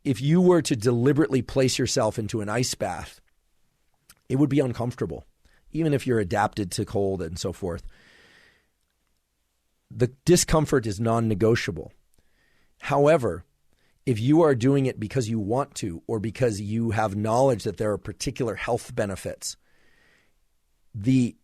if you were to deliberately place yourself into an ice bath, it would be uncomfortable, even if you're adapted to cold and so forth. The discomfort is non-negotiable. However, if you are doing it because you want to or because you have knowledge that there are particular health benefits, the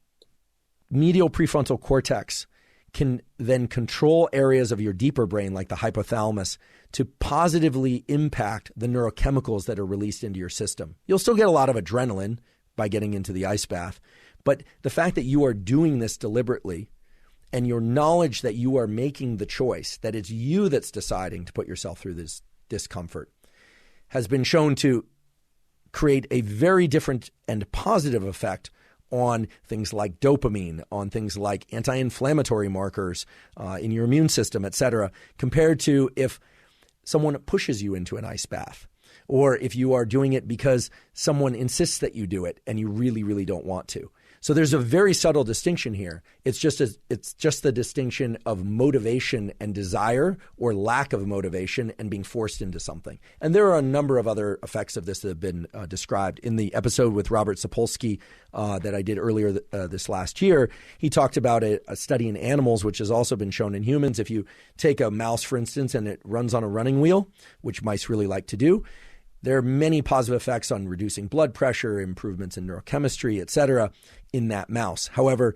medial prefrontal cortex can then control areas of your deeper brain, like the hypothalamus, to positively impact the neurochemicals that are released into your system. You'll still get a lot of adrenaline by getting into the ice bath, but the fact that you are doing this deliberately and your knowledge that you are making the choice, that it's you that's deciding to put yourself through this discomfort, has been shown to create a very different and positive effect on things like dopamine, on things like anti-inflammatory markers in your immune system, et cetera, compared to if someone pushes you into an ice bath, or if you are doing it because someone insists that you do it and you really, really don't want to. So there's a very subtle distinction here. It's just the distinction of motivation and desire, or lack of motivation and being forced into something. And there are a number of other effects of this that have been described. In the episode with Robert Sapolsky that I did earlier this last year, he talked about a study in animals, which has also been shown in humans. If you take a mouse, for instance, and it runs on a running wheel, which mice really like to do, there are many positive effects on reducing blood pressure, improvements in neurochemistry, et cetera, in that mouse. However,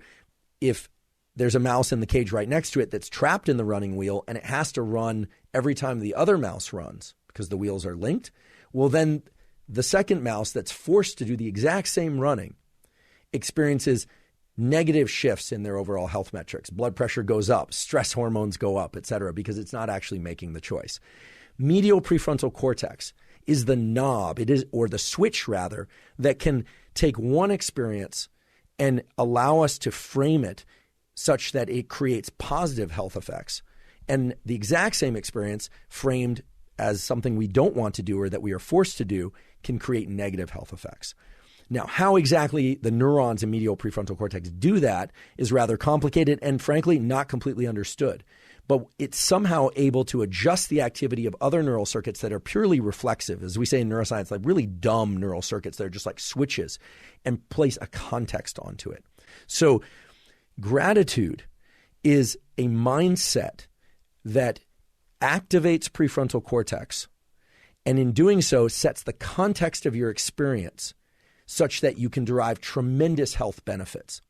if there's a mouse in the cage right next to it that's trapped in the running wheel and it has to run every time the other mouse runs because the wheels are linked, well, then the second mouse that's forced to do the exact same running experiences negative shifts in their overall health metrics. Blood pressure goes up, stress hormones go up, et cetera, because it's not actually making the choice. Medial prefrontal cortex is the knob, or the switch rather, that can take one experience and allow us to frame it such that it creates positive health effects. And the exact same experience framed as something we don't want to do or that we are forced to do can create negative health effects. Now, how exactly the neurons in medial prefrontal cortex do that is rather complicated and frankly not completely understood. But it's somehow able to adjust the activity of other neural circuits that are purely reflexive, as we say in neuroscience, like really dumb neural circuits that are just like switches, and place a context onto it. So gratitude is a mindset that activates prefrontal cortex, and in doing so sets the context of your experience such that you can derive tremendous health benefits.